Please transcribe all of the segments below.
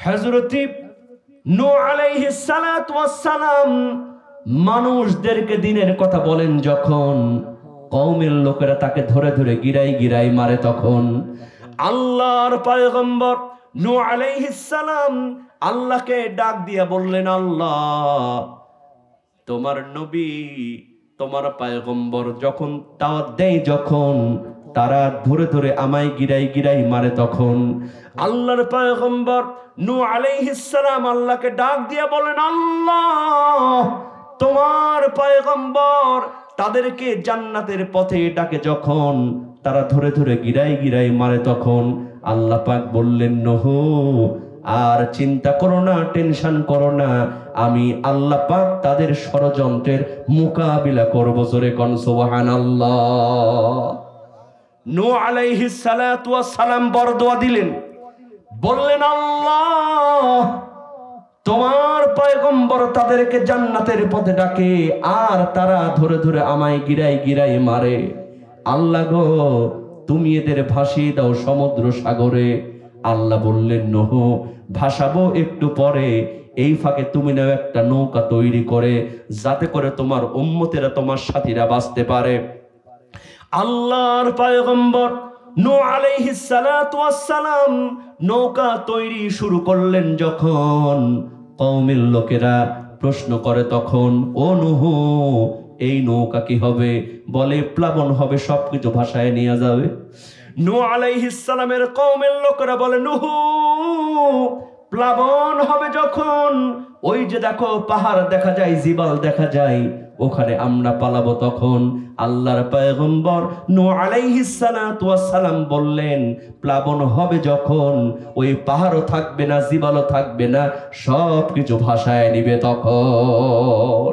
হযরত নূহ আলাইহিস সালাতু ওয়াস সালাম মানুষদেরকে দিনের কথা বলেন যখন, কওমের লোকেরা তাকে ধরে ধরে গিরাই গিরাই মারে, তখন আল্লাহর পয়গম্বর নূহ আলাইহিস সালাম আল্লাহকে ডাক দিয়া বললেন, আল্লাহ, তোমার নবী, তোমার পয়গম্বর যখন দাওয়াত দেয়, যখন তারা ধরে ধরে আমায় গিরাই গিরাই মারে, তখন আল্লাহর পয়গম্বর নূহ আলাইহিস সালাম আল্লাহকে ডাক দিয়া বলেন, আল্লাহ, তোমার পয়গম্বর তাদেরকে জান্নাতের পথে ডাকে, যখন তারা ধরে ধরে গিরাই গিরাই মারে, তখন আল্লাহ পাক বললেন, নূহ, আর চিন্তা করো না, টেনশন করো না, আমি আল্লাহ পাক তাদের ষড়যন্ত্রের মোকাবিলা করব। জোরে কোন সুবহানাল্লাহ। নূহ আলাইহিস সালাতু ওয়াস সালাম বড় দোয়া দিলেন, বললেন, আল্লাহ, তোমার পয়গম্বর তাদেরকে জান্নাতের পথে ডাকে, আর তারা ধরে ধরে আমায় গিরাই গিরাই মারে। আল্লাহ গো, তুমি এদের ভাসিয়ে দাও সমুদ্র সাগরে। আল্লাহ বললেন, নূহ, ভাসাবো একটু পরে, এই ফাঁকে তুমি নাও একটা নৌকা তৈরি করে, যাতে করে তোমার উম্মতেরা, তোমার সাথীরা বাঁচতে পারে। আল্লাহর পয়গম্বর নূহ আলাইহিস সালাতু ওয়াস সালাম নৌকা তৈরি শুরু করলেন, যখন কওমের লোকেরা প্রশ্ন করে, তখন, ও নূহ, এই নৌকা কি হবে? বলে, প্লাবন হবে, সবকিছু ভাসায় নিয়ে যাবে। নূহ আলাইহিস সালামের কওমের লোকেরা বলে, নূহ, প্লাবন হবে যখন, ওই যে দেখো পাহাড় দেখা যায়, জিবাল দেখা যায়, ওখানে আমরা পালাবো। তখন আল্লাহর পয়গম্বর নূহ আলাইহিস সালাতু ওয়াস সালাম বললেন, প্লাবন হবে যখন, ওই পাহাড়ও থাকবে না, জিবালও থাকবে না, সবকিছু ভাসায় নিবে। তখন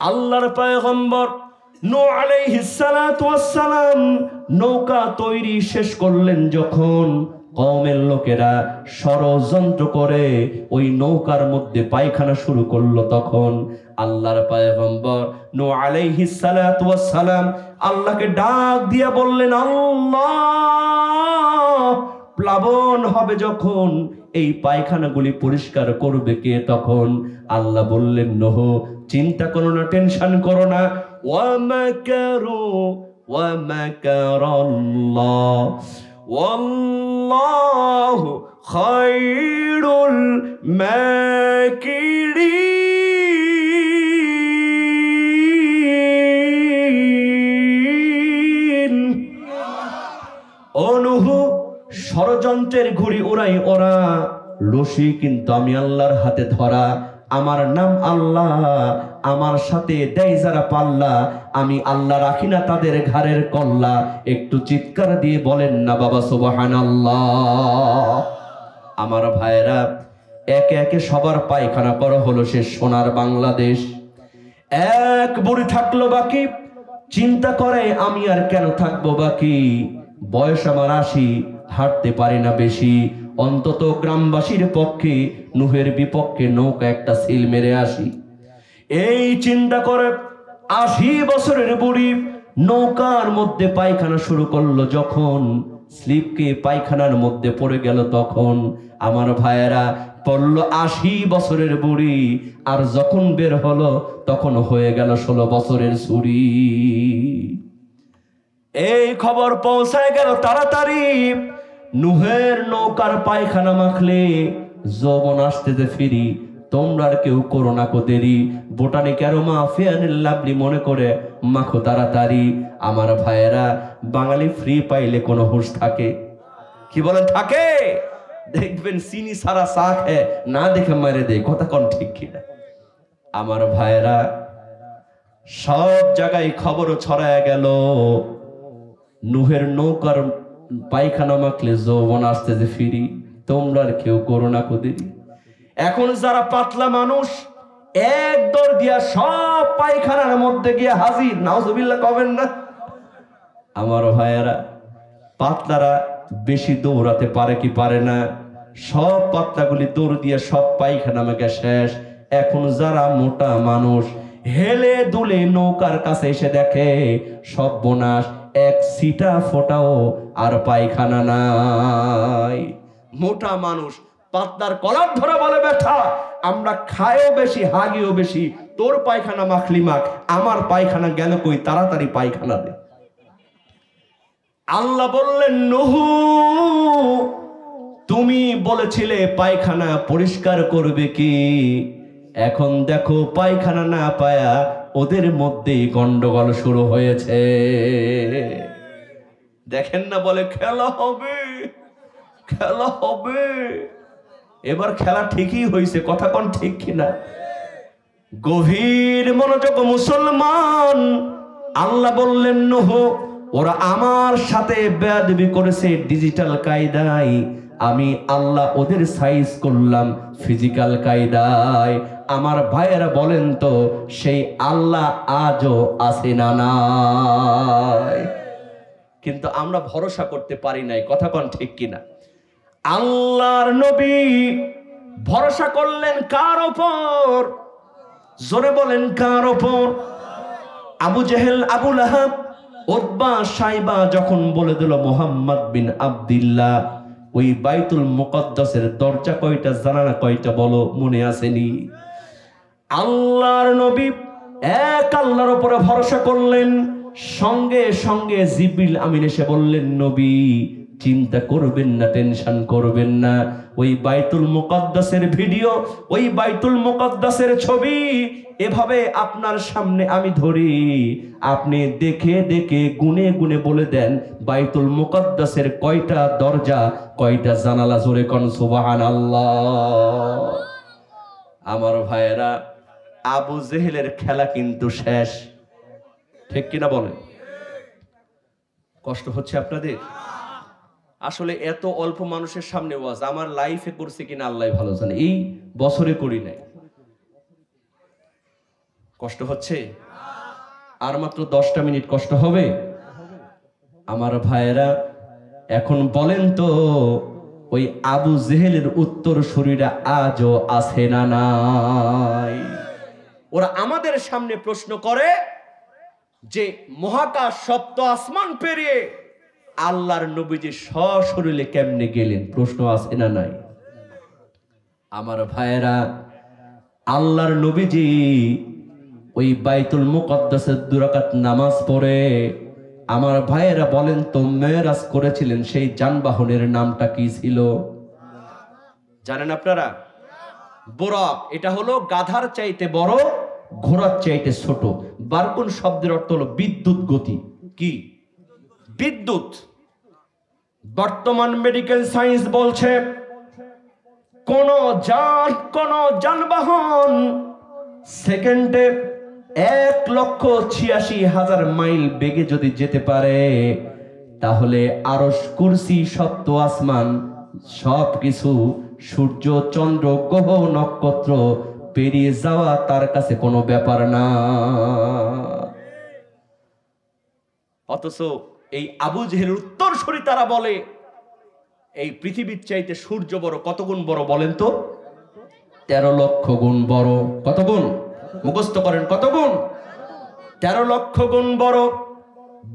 আল্লাহর পয়গম্বর নূহ আলাইহিস সালাতু ওয়াস সালাম নৌকা তৈরি শেষ করলেন, যখন কওমের লোকেরা ষড়যন্ত্র করে ওই নৌকার মধ্যে পায়খানা শুরু করলো, তখন আল্লাহর পয়গম্বর নূহ আলাইহিস সালাতু ওয়াস সালাম আল্লাহকে ডাক দিয়া বললেন, আল্লাহ, প্লাবন হবে যখন, এই পায়খানাগুলি পরিষ্কার করবে কে? তখন আল্লাহ বললেন, নূহ, চিন্তা করো না, টেনশন করো না, ওয়া মাকারু ওয়া মাকারাল্লাহ ওয়াল্লাহু খায়রুল মাকিরিন। ও নূহ, ষড়যন্ত্রের ঘুড়ি ওরাই ওরা, রশি কিন্তু আমি আল্লাহর হাতে ধরা। আমার নাম আল্লাহ, আমার সাথে দেয় যারা পাল্লা, আমি আল্লাহ রাখি না তাদের ঘাড়ের কল্লা। একটু চিৎকার দিয়ে বলেন না বাবা সুবহানাল্লাহ। আমার ভাইরা, একে একে সবার পায়খানা করা হলো সে সোনার বাংলাদেশ। এক বুড়ি থাকলো বাকি, চিন্তা করে আমি আর কেন থাকবো বাকি, বয়স আমার 80, হাঁটতে পারি না বেশি, অন্তত গ্রামবাসীর পক্ষে, নূহের বিপক্ষে নৌকা একটা সিল মেরে আসি। এই চিন্তা করে 80 বছরের বুড়ি নৌকার মধ্যে পায়খানা শুরু করলো। যখন স্লিপকে পায়খানার মধ্যে পড়ে গেল, তখন আমার ভাইয়েরা পড়লো 80 বছরের বুড়ি, আর যখন বের হলো তখন হয়ে গেল 16 বছরের ছুরি। এই খবর পৌঁছায় গেল তাড়াতাড়ি, নূহের নৌকার পায়খানা মাখলে যৌবন আসতেছে ফিরি, তোমরা আর কেউ করো না কো দেরি, বোটানিক অ্যারোমা ফেয়ার লাভলি মনে করে মাখো তাড়াতাড়ি। আমার ভাইয়েরা, বাঙালি ফ্রি পাইলে কোনো হুঁশ থাকে? কি বলেন, থাকে? দেখবেন চিনি সারা চা খায় না দেখে মারে দেয়, কথা কোন ঠিক কিনা? আমার ভাইয়েরা, সব জায়গায় খবর ছড়ায় গেল, নূহের নৌকার পায়খানা মাখলে যৌবন আসতেছে ফিরি, তোমরা আর কেউ করো না কো দেরি। এখন যারা পাতলা মানুষ, এক দৌড় দিয়া সব পায়খানার মধ্যে গিয়ে হাজির, নাউজুবিল্লাহ কবেন না? আমার ভাইয়েরা, পাতলারা বেশি দৌড়াতে পারে কি পারে না? সব পাতলাগুলি দৌড় দিয়ে সব পায়খানা মেখে শেষ। এখন যারা মোটা মানুষ, হেলে দুলে নৌকার কাছে এসে দেখে সব বোনাস, এক সিটা ফোটাও আর পায়খানা নাই। মোটা মানুষ পাতলার কলার ধরে বলে বেটা আমরা খাইও বেশি হাগিও বেশি, তোর পায়খানা মাখলি মাখ, আমার পায়খানা গেল কই, তাড়াতাড়ি পায়খানা দে। আল্লাহ বললেন নূহ তুমি বলেছিলে পায়খানা পরিষ্কার করবে কি, এখন দেখো পায়খানা না পায়া ওদের মধ্যেই গন্ডগোল শুরু হয়েছে। দেখেন না বলে খেলা হবে, খেলা হবে। এবার খেলা ঠিকই হয়েছে, কথা কোন ঠিক কিনা? গভীর মনোযোগ মুসলমান। আল্লাহ বললেন নূহ ওরা আমার সাথে বেয়াদবি করেছে ডিজিটাল কায়দায়, আমি আল্লাহ ওদের সাইজ করলাম ফিজিক্যাল কায়দায়। আমার ভাইয়েরা বলেন তো সেই আল্লাহ আজও আছে না নাই? কিন্তু আমরা ভরসা করতে পারি নাই, কথা কোন ঠিক কিনা? আল্লাহর নবী ভরসা করলেন কার উপর? জোরে বলেন কার উপর? আবু জেহেল, আবু লাহাব, উতবা, শাইবা যখন বলে দিল মুহাম্মদ বিন আব্দুল্লাহ ওই বাইতুল মুকদ্দাসের দরজা কয়টা, জানালা কয়টা বলো, মনে আসেনি? আল্লাহর নবী এক আল্লাহর উপরে ভরসা করলেন। সঙ্গে সঙ্গে জিবরিল আমিন এসে বললেন নবী চিন্তা করবেন না, টেনশন করবেন না, ওই বাইতুল মুকদ্দাসের ভিডিও, ওই বাইতুল মুকদ্দাসের ছবি এভাবে আপনার সামনে আমি ধরি, আপনি দেখে দেখে গুনে গুনে বলে দেন বাইতুল মুকদ্দাসের কয়টা দরজা, কয়টা জানালা, জোরে কোন সুবহানাল্লাহ। আমার ভাইয়েরা আবু জেহেলের খেলা কিন্তু শেষ, ঠিক কিনা বলেন? কষ্ট হচ্ছে আপনাদের? আসলে এত অল্প মানুষের সামনে ওয়াজ আমার লাইফে করছে কিনা আল্লাহ ভালো জানে, এই বছরে করি নাই। কষ্ট হচ্ছে? আর মাত্র 10টা মিনিট কষ্ট হবে। আমার ভাইয়েরা এখন বলেন তো ওই আবু জেহেলের উত্তর শরীরা আজও আছে না নাই? ওরা আমাদের সামনে প্রশ্ন করে যে মহাকাশ সপ্ত আসমান পেরিয়ে আল্লাহর নবীজি সশরীরে কেমনে গেলেন, প্রশ্ন আছে না নাই? আমার ভাইয়েরা আল্লাহর নবীজি ওই বাইতুল মুকদ্দাসের 2 রাকাত নামাজ পড়ে আমার ভাইয়েরা বলেন তো মেরাজ করেছিলেন, সেই যানবাহনের নামটা কি ছিল জানেন আপনারা? বুরাক। এটা হলো গাধার চাইতে বড়, ঘোড়ার চাইতে ছোট। বারকুন শব্দের অর্থ হলো বিদ্যুৎ গতি। কি বিদ্যুৎ? বর্তমান মেডিকেল সায়েন্স বলছে কোন যানবাহন সেকেন্ডে 1,86,000 মাইল বেগে যদি যেতে পারে তাহলে আরশ, কুরসি, সপ্ত আসমান সবকিছু, সূর্য, চন্দ্র, গ্রহ, নক্ষত্র পেরিয়ে যাওয়া তার কাছে কোনো ব্যাপার না। অথচ এই আবু জেহেলের উত্তরসূরি তারা বলে এই পৃথিবীর চাইতে সূর্য বড়। কত গুণ বড় বলেন তো? 13 লক্ষ গুণ বড়। কত গুণ? মুখস্থ করেন, কত গুণ? 13 লক্ষ গুণ বড়।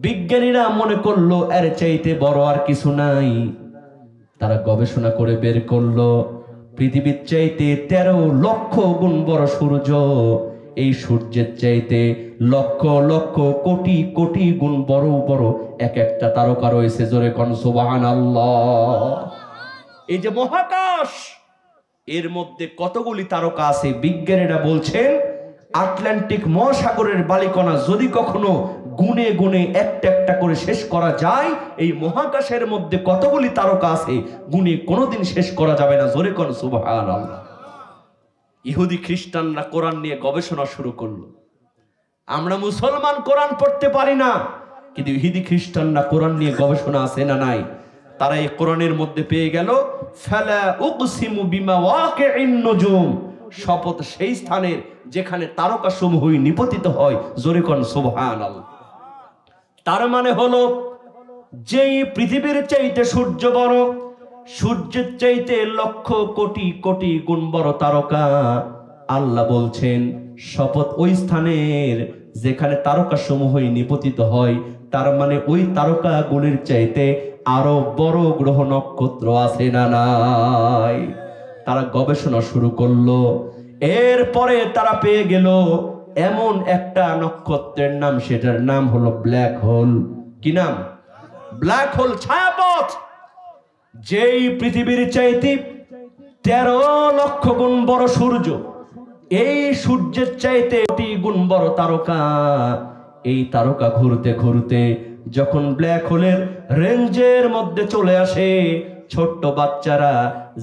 বিজ্ঞানীরা মনে করলো এর চাইতে বড় আর কিছু নাই। তারা গবেষণা করে বের করলো পৃথিবীর চাইতে 13 লক্ষ গুণ বড় সূর্য। এই সূর্যের চাইতে লক্ষ লক্ষ কোটি কোটি গুণ বড় বড় এক একটা তারকা রয়েছে। জোরে কোন সুবহানাল্লাহ। এই যে মহাকাশ, এর মধ্যে কতগুলি তারকা আছে বিজ্ঞানীরা বলছেন আটলান্টিক মহাসাগরের বালিকণা যদি কখনো গুনে গুনে একটা একটা করে শেষ করা যায়, এই মহাকাশের মধ্যে কতগুলি তারকা আছে গুনে কোনোদিন শেষ করা যাবে না। জোরে কোন সুবহানাল্লাহ। ইহুদি খ্রিস্টানরা কোরআন নিয়ে গবেষণা শুরু করলো। আমরা মুসলমান কোরআন পড়তে পারি না, কিন্তু ইহুদি খ্রিস্টানরা কোরআন নিয়ে গবেষণা আছে না নাই? তারা এই কোরআনের মধ্যে পেয়ে গেল ফালা উকসিমু বিমাওয়াকিন নুজুম, শপথ সেই স্থানের যেখানে তারকা সমূহ নিপতিত হয়। জোরে কোন সুবহানাল্লাহ। তার মানে হলো যেই পৃথিবীর চাইতে সূর্য বড়, সূর্যের চাইতে লক্ষ কোটি কোটি গুণ বড় তারকা, আল্লাহ বলছেন শপথ ওই স্থানের যেখানে তারকা সমূহ নিপতিত হয়। তার মানে ওই তারকা গুলির চাইতে আরো বড় গ্রহ নক্ষত্র আছে না নাই? তারা গবেষণা শুরু করলো। এরপরে তারা পেয়ে গেল এমন একটা নক্ষত্রের নাম, সেটার নাম হলো ব্ল্যাক হোল। কি নাম? ব্ল্যাক হোল, ছায়াপথ, যেই পৃথিবীর চাইতে 13 লক্ষ গুণ বড় সূর্য, এই সূর্যের চাইতে কোটি গুণ বড় তারকা। এই তারকা ঘুরতে ঘুরতে যখন ব্ল্যাক হোলের রেঞ্জের মধ্যে চলে আসে, ছোট্ট বাচ্চারা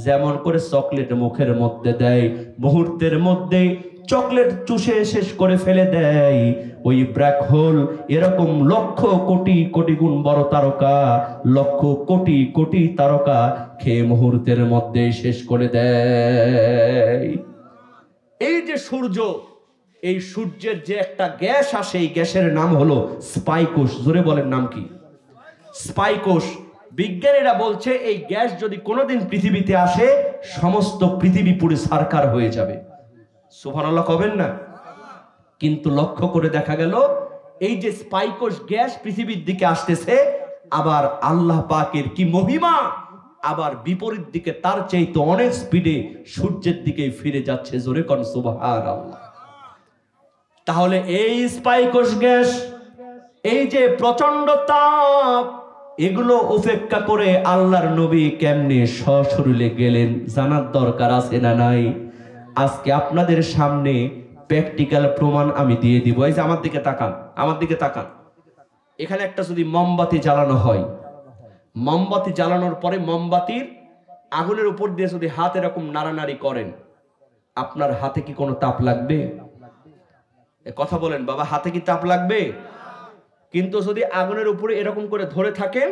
যেমন করে চকলেট মুখের মধ্যে দেয়, মুহূর্তের মধ্যে চকলেট চুষে শেষ করে ফেলে দেয়, ওই ব্ল্যাক হোল এরকম লক্ষ কোটি কোটি গুণ বড় তারকা, লক্ষ কোটি কোটি তারকা খেয়ে মুহূর্তের মধ্যে শেষ করে দেয়। এই যে সূর্য, এই সূর্যের যে একটা গ্যাস আসে, এই গ্যাসের নাম হলো স্পাইকোষ। জোরে বলেন, নাম কি? স্পাইকোষ। বিজ্ঞানীরা বলছে এই গ্যাস যদি কোনোদিন পৃথিবীতে আসে, সমস্ত পৃথিবী পুরো সারকার হয়ে যাবে। সুবহানাল্লাহ কবেন না? কিন্তু লক্ষ্য করে দেখা গেল এই যে স্পাইকোষ গ্যাস পৃথিবীর দিকে আসতেছে, আবার আল্লাহ পাকের কি মহিমা, আবার বিপরীত দিকে তার চাইতে অনেক স্পিডে সূর্যের দিকে ফিরে যাচ্ছে। জোরে কোন সুবহানাল্লাহ। তাহলে এই স্পাইকোষ গ্যাস, এই যে প্রচন্ড তাপ, এগুলো উপেক্ষা করে আল্লাহর নবী কেমনে সশরীরে গেলেন জানার দরকার আছে না নাই? আজকে আপনাদের সামনে প্র্যাকটিক্যাল প্রমাণ আমি দিয়ে দিব। এই যে আমার দিকে তাকান, আমার দিকে তাকান। এখানে একটা যদি মোমবাতি জ্বালানো হয়, মোমবাতি জ্বালানোর পরে মোমবাতির আগুনের উপর দিয়ে যদি হাত এরকম নাড়ানাড়ি করেন, আপনার হাতে কি কোনো তাপ লাগবে? কথা বলেন বাবা, হাতে কি তাপ লাগবে? কিন্তু যদি আগুনের উপরে এরকম করে ধরে থাকেন,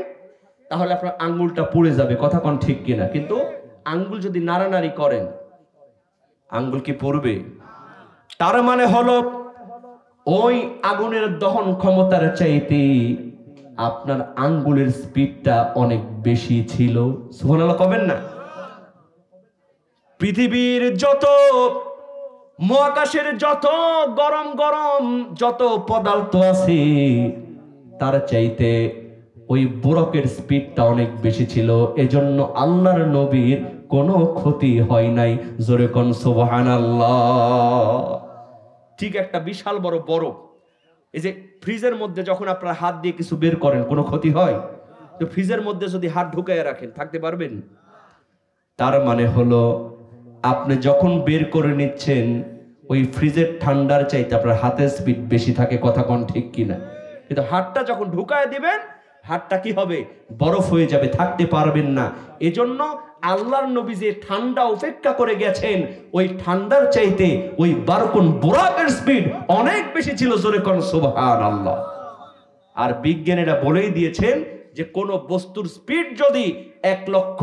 তাহলে আপনার আঙ্গুলটা পুড়ে যাবে। কথা কোন ঠিক কিনা? কিন্তু আঙ্গুল যদি নাড়ানাড়ি করেন, আঙ্গুল কি পুড়বে? তার মানে হলো ওই আগুনের দহন ক্ষমতার চাইতে আপনার আঙ্গুলের স্পিডটা অনেক বেশি ছিল। সুবহানাল্লাহ কবেন না? পৃথিবীর যত, মহাকাশের যত গরম গরম যত পদার্থ আছে, তার চাইতে ওই বরফের স্পিডটা অনেক বেশি ছিল। এজন্য আল্লাহর নবীর কোনো ক্ষতি হয় নাই। জোরে কোন সুবহানাল্লাহ। ঠিক একটা বিশাল বড় বরফ, এই যে ফ্রিজের মধ্যে যখন আপনারা হাত দিয়ে কিছু বের করেন, কোনো ক্ষতি হয়? তো ফ্রিজের মধ্যে যদি হাত ঢুকাইয়া রাখেন, থাকতে পারবেন? তার মানে হলো আপনি যখন বের করে নিচ্ছেন, ওই ফ্রিজের ঠান্ডার চাইতে আপনার হাতের স্পিড বেশি থাকে। কথা কোন ঠিক কিনা? কিন্তু হাতটা যখন ঢুকায় দিবেন, হাতটা কি হবে? বরফ হয়ে যাবে, থাকতে পারবেন না। এজন্য আল্লাহর নবী যে ঠান্ডা উপেক্ষা করে গেছেন, ওই ঠান্ডার চাইতে ওই বারকুন বুরাকের স্পিড অনেক বেশি ছিল। জোরে কোন সুবহানাল্লাহ। আর বিজ্ঞানীরা বলেই দিয়েছেন যে কোন বস্তুর স্পিড যদি 1 লক্ষ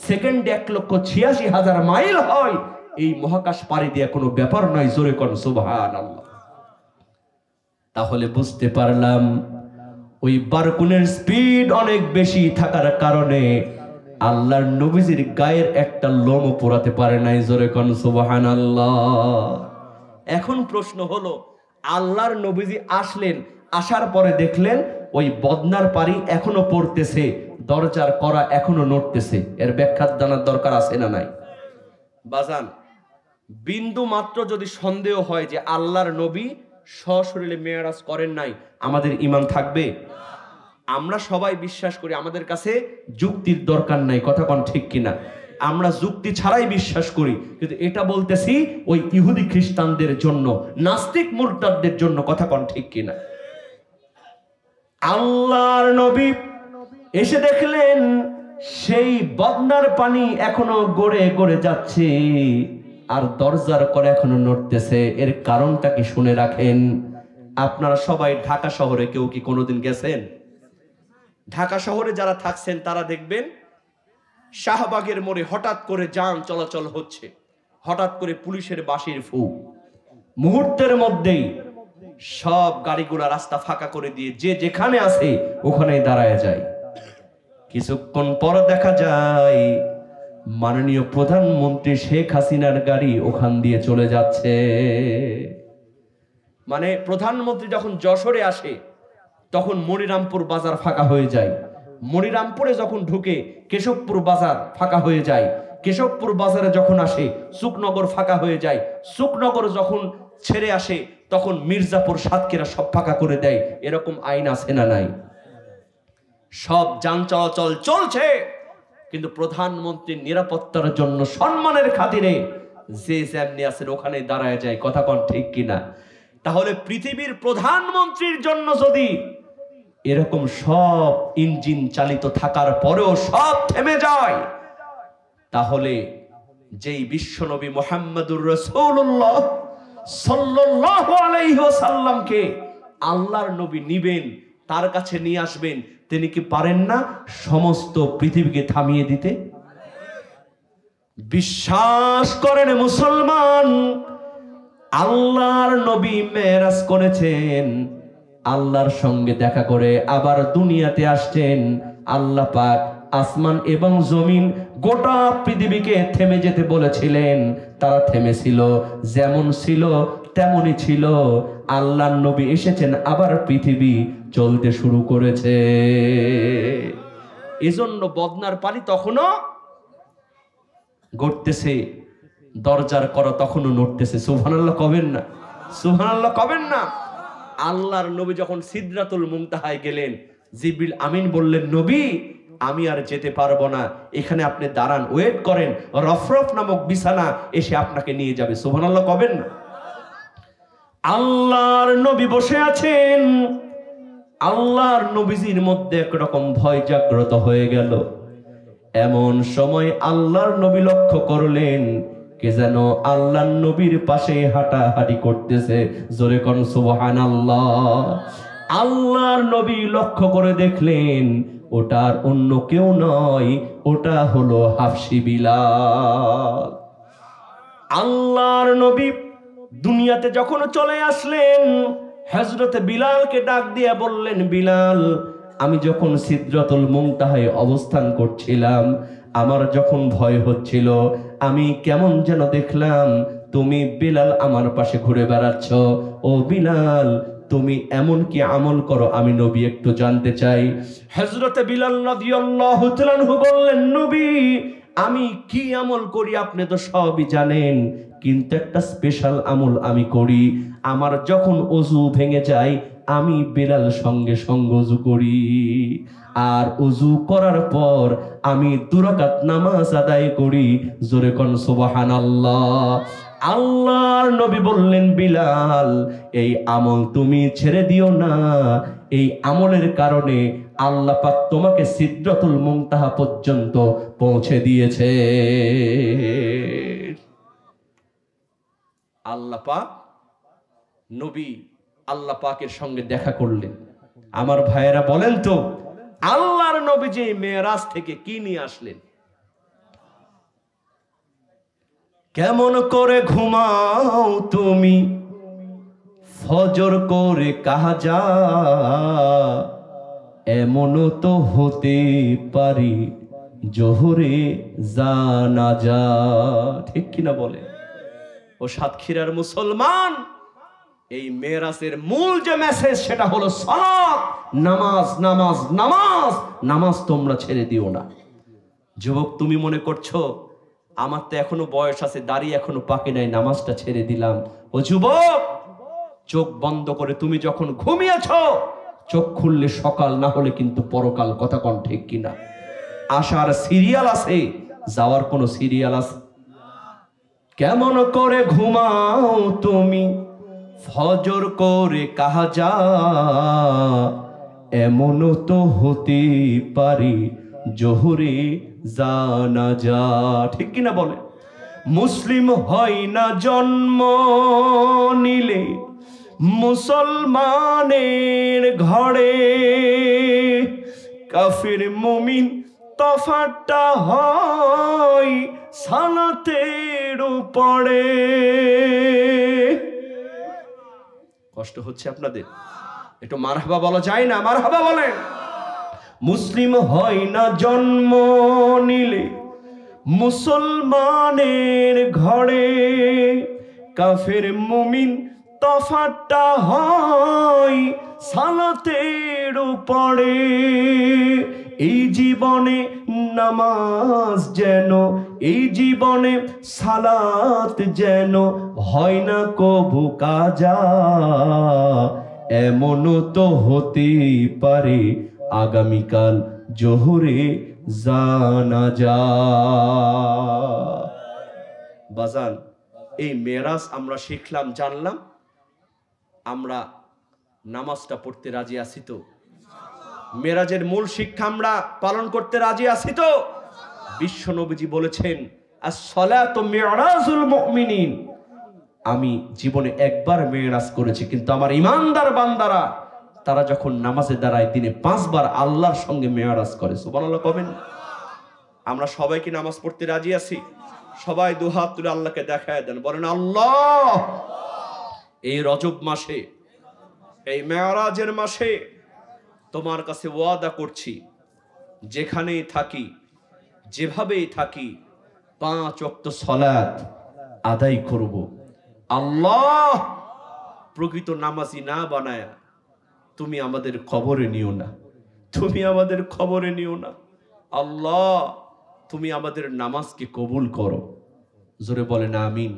সেকেন্ডে 1,86,000 মাইল হয়, এই মহাকাশ পাড়ি দিয়ে কোনো ব্যাপার নয়। জোরে কোন সুবহানাল্লাহ। তাহলে বুঝতে পারলাম ওই বারকুনের স্পিড অনেক বেশি থাকার কারণে আল্লাহর নবীজির গায়ের একটা লোমও পোড়াতে পারে নাই। জোরে কোন সুবহানাল্লাহ। এখন প্রশ্ন হলো, আল্লাহর নবীজি আসলেন, আসার পরে দেখলেন ওই বদনার পানি এখনো পড়তেছে, দরজার কড়া এখনো নড়তেছে। এর ব্যাখ্যা জানার দরকার আছে না নাই? বাজান, বিন্দু মাত্র যদি সন্দেহ হয় যে আল্লাহর নবী সশরীরে মেরাজ করেন নাই, আমাদের ঈমান থাকবে? আমরা সবাই বিশ্বাস করি, আমাদের কাছে যুক্তির দরকার নাই। কথা কোন ঠিক কিনা? আমরা যুক্তি ছাড়াই বিশ্বাস করি। কিন্তু এটা বলতেছি ওই ইহুদি খ্রিস্টানদের জন্য, নাস্তিক মুরতাদদের জন্য। কথা কোন ঠিক কিনা? আল্লাহর নবী এসে দেখলেন সেই বদনার পানি এখনো গড়ে গড়ে যাচ্ছে, আর দরজার করে এখনো নড়তেছে। এর কারণটা কি শুনে রাখেন। আপনারা সবাই ঢাকা শহরে কেউ কি কোনোদিন গেছেন? ঢাকা শহরে যারা থাকছেন তারা দেখবেন শাহবাগের মোড়ে হঠাৎ করে যান চলাচল হচ্ছে, হঠাৎ করে পুলিশের বাঁশির ফু, মুহূর্তের মধ্যেই সব গাড়িগুলা রাস্তা ফাঁকা করে দিয়ে যে যেখানে আছে ওখানেই দাঁড়ায় যায়। কিছুক্ষণ পর দেখা যায় মাননীয় প্রধানমন্ত্রী শেখ হাসিনার গাড়ি ওখান দিয়ে চলে যাচ্ছে। মানে প্রধানমন্ত্রী যখন যশোরে আসে, তখন মনিরামপুর বাজার ফাঁকা হয়ে যায়। মনিরামপুরে যখন ঢুকে কেশবপুর বাজার ফাঁকা হয়ে যায়। কেশবপুর বাজারে যখন আসে সুকনগর ফাঁকা হয়ে যায়, সুকনগর যখন ছেড়ে আসে তখন মির্জাপুর সাতক্ষীরা সব ফাঁকা করে দেয়। এরকম আইন আছে না নাই? সব যান চলাচল চলছে, কিন্তু প্রধানমন্ত্রীর নিরাপত্তার জন্য সম্মানের খাতিরে যে যেমনি আছে ওখানে দাঁড়ায় যায়। কথা কোন ঠিক কিনা? তাহলে পৃথিবীর প্রধানমন্ত্রীর জন্য যদি এরকম সব ইঞ্জিন চালিত থাকার পরেও সব থেমে যায়, তাহলে যেই বিশ্বনবী মুহাম্মদুর রাসূলুল্লাহ সাল্লাল্লাহু আলাইহি ওয়াসাল্লামকে আল্লাহর নবী নিবেন, তার কাছে নিয়ে আসবেন, তিনি কি পারেন না সমস্ত পৃথিবীকে থামিয়ে দিতে? বিশ্বাস করেন মুসলমান, আল্লাহর নবী মেরাজ করেছেন, আল্লাহর সঙ্গে দেখা করে আবার দুনিয়াতে আসছেন। আল্লাহ পাক আসমান এবং জমিন গোটা পৃথিবীকে থেমে যেতে বলেছিলেন, তারা থেমেছিল, যেমন ছিল তেমনই ছিল। আল্লাহর নবী এসেছেন, আবার পৃথিবী চলতে শুরু করেছে। এজন্য বদনার পানি তখনও গড়তেছে, দরজার করা তখনও নড়তেছে। সুবহানাল্লাহ কবেন না? সুবহানাল্লাহ কবেন না? আল্লাহর নবী যখন সিদরাতুল মুনতাহায় গেলেন, জিবরিল আমিন বললেন, নবী আমি আর যেতে পারবো না, এখানে আপনি দাঁড়ান, ওয়েট করেন, রফরফ নামক বিছানা এসে আপনাকে নিয়ে যাবে। সুবহানাল্লাহ কবেন না? আল্লাহর নবী বসে আছেন, আল্লাহর নবীজির মধ্যে একরকম ভয় জাগ্রত হয়ে গেল। এমন সময় আল্লাহর নবী লক্ষ্য করলেন কে যেন আল্লাহর নবীর পাশে হাঁটাহাঁটি করতেছে। জোরে কোন সুবহানাল্লাহ। আল্লাহর নবী লক্ষ্য করে দেখলেন ওটার অন্য কেউ নয়, ওটা হলো হাফসি বিলাল। আল্লাহর নবী দুনিয়াতে যখন চলে আসলেন, হযরতে বিলালকে ডাক দিয়ে বললেন, বিলাল আমি যখন সিদরাতুল মুনতাহায় অবস্থান করছিলাম, আমার যখন ভয় হচ্ছিল, আমি কেমন যেন দেখলাম তুমি বিলাল আমার পাশে ঘুরে বেড়াচ্ছ। ও বিলাল তুমি এমন কি আমল করো আমি নবী একটু জানতে চাই। হযরতে বিলাল রাদিয়াল্লাহু তাআলা আনহু বললেন, নবী আমি কি আমল করি আপনি তো সবই জানেন, কিন্তু একটা স্পেশাল আমল আমি করি। আমার যখন ওযু ভেঙে যায় আমি বিলাল সঙ্গে সঙ্গে ওযু করি, আর ওযু করার পর আমি 2 রাকাত নামাজ আদায় করি। জোরে কোন সুবহানাল্লাহ। আল্লাহর নবী বললেন, বিলাল এই আমল তুমি ছেড়ে দিও না, এই আমলের কারণে আল্লাহ পাক তোমাকে সিদরাতুল মুনতাহা পর্যন্ত পৌঁছে দিয়েছে। আল্লাহ পাক নবী আল্লাহ পাকের সঙ্গে দেখা করলেন। আমার ভাইয়েরা বলেন তো, আল্লাহর নবী যে মেরাজ থেকে কি নিয়ে আসলেন? কেমন করে ঘুমাও তুমি ফজর করে কাজা, এমনও তো হতে পারি জোহরে জানাজা। ঠিক কিনা বলে? ও সাতক্ষীরার মুসলমান, এই মেরাজের মূল যে মেসেজ সেটা হলো সালাত, নামাজ নামাজ নামাজ নামাজ তোমরা ছেড়ে দিও না। যুবক তুমি মনে করছো আমার তো এখনো বয়স আছে, দাড়ি এখনো পাকে নাই, নামাজটা ছেড়ে দিলাম। ও যুবক, চোখ বন্ধ করে তুমি যখন ঘুমিয়েছ, চোখ খুললে সকাল, না হলে কিন্তু পরকাল। কথা কোন ঠিক কিনা? আসার সিরিয়াল আছে, যাওয়ার কোন সিরিয়াল আছে? কেমন করে ঘুমাও তুমি ফজর করে কাজা, এমনও তো হতে পারি জোহরে জানাজা। ঠিক কিনা বলে? মুসলিম হয় না জন্ম নিলে মুসলমানের ঘরে, কাফির মুমিন তফাৎটা হয় সালাতের উপরে। কষ্ট হচ্ছে আপনাদের? একটু মারহাবা বলা যায় না? মারহাবা বলেন। মুসলিম হয় না জন্ম নিলে মুসলমানের ঘরে, কাফের মুমিন তফাৎটা হয় সালাতের উপরে। এই জীবনে নামাজ যেন এই জীবনে সালাত যেন হয় না কবু কাজা, এমনও তো হতেই পারে আগামীকাল জোহরে জানাজা। বাজান, এই মেরাজ আমরা শিখলাম, জানলাম, আমরা নামাজটা পড়তে রাজি আছি তো? মেরাজের মূল শিক্ষা আমরা পালন করতে রাজি আছি তো? বিশ্ব নবীজি বলেছেন, আস-সালাতু মিরাজুল মুমিনিন, আমি জীবনে একবার মেরাজ করেছি, কিন্তু আমার ইমানদার বান্দারা তারা যখন নামাজে দাঁড়ায় দিনে 5 বার আল্লাহর সঙ্গে মেরাজ করে। সুবহানাল্লাহ কবেন? আমরা সবাই কি নামাজ পড়তে রাজি আছি? সবাই দুহাত তুলে আল্লাহকে দেখায় দেন, বলেন আল্লাহ, এই রজব মাসে, এই মেরাজের মাসে তোমার কাছে ওয়াদা করছি, যেখানেই থাকি, যেভাবেই থাকি, 5 ওয়াক্ত সালাত আদায় করব। আল্লাহ, প্রকৃত নামাজি না বানায়া তুমি আমাদের খবরে নিও না, তুমি আমাদের খবরে নিও না। আল্লাহ, তুমি আমাদের নামাজকে কবুল করো। জোরে বলেন আমিন।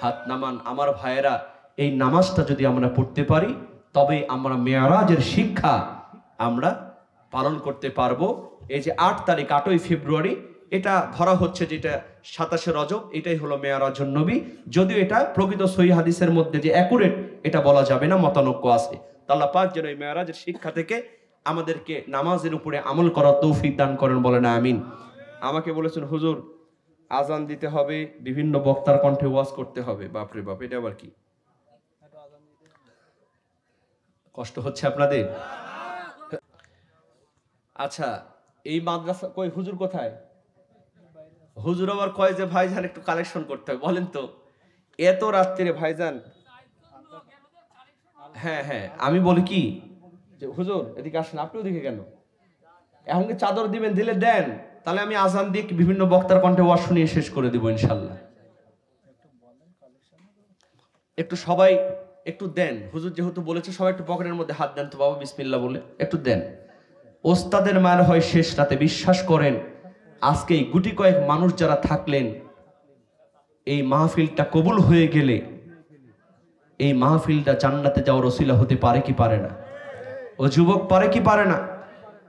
হাত নামান আমার ভাইয়েরা, এই নামাজটা যদি আমরা পড়তে পারি তবে আমরা মেরাজের শিক্ষা আমরা পালন করতে পারবো। এই যে 8 তারিখ, 8ই ফেব্রুয়ারি, এটা ধরা হচ্ছে যেটা 27শে রজব, এটাই হলো মেরাজুন নবী। যদিও এটা প্রকৃত সহিহ হাদিসের মধ্যে যে অ্যাকুরেট এটা বলা যাবে না, মতানৈক্য আছে। আল্লাহ পাক যেন এই মেরাজের শিক্ষা থেকে আমাদেরকে নামাজের উপরে আমল করার তৌফিক দান করেন, বলেন আমিন। আমাকে বলেছেন হুজুর আজান দিতে হবে, বিভিন্ন বক্তার কণ্ঠে ওয়াজ করতে হবে। বাপরে বাপ, এটা আবার কি? কষ্ট হচ্ছে আপনাদের? আচ্ছা, এই মাদ্রাসা কই, হুজুর কোথায়? হুজুর আবার কয় যে ভাইজান একটু কালেকশন করতে হবে। বলেন তো, এত রাত্রিরে ভাইজান? হ্যাঁ হ্যাঁ, আমি বলি কি যে হুজুর এদিকে আসেন, আপনি ওদিকে কেন? এখন কি চাদর দিবেন? দিলে দেন, তাহলে আমি আজান দিয়ে বিভিন্ন বক্তার কণ্ঠে ওয়াজ শুনিয়ে শেষ করে দিব ইনশাল্লাহ। একটু সবাই একটু দেন, হুজুর যেহেতু বলেছে সবাই একটু পকেটের মধ্যে হাত দেন তো বাবা, বিসমিল্লাহ বলে একটু দেন। ওস্তাদের মার হয় শেষ রাতে। বিশ্বাস করেন, আজকে এই গুটি কয়েক মানুষ যারা থাকলেন, এই মাহফিলটা কবুল হয়ে গেলে এই মাহফিলটা জান্নাতে যাওয়ার ওসিলা হতে পারে কি পারে না? ও যুবক, পারে কি পারে না?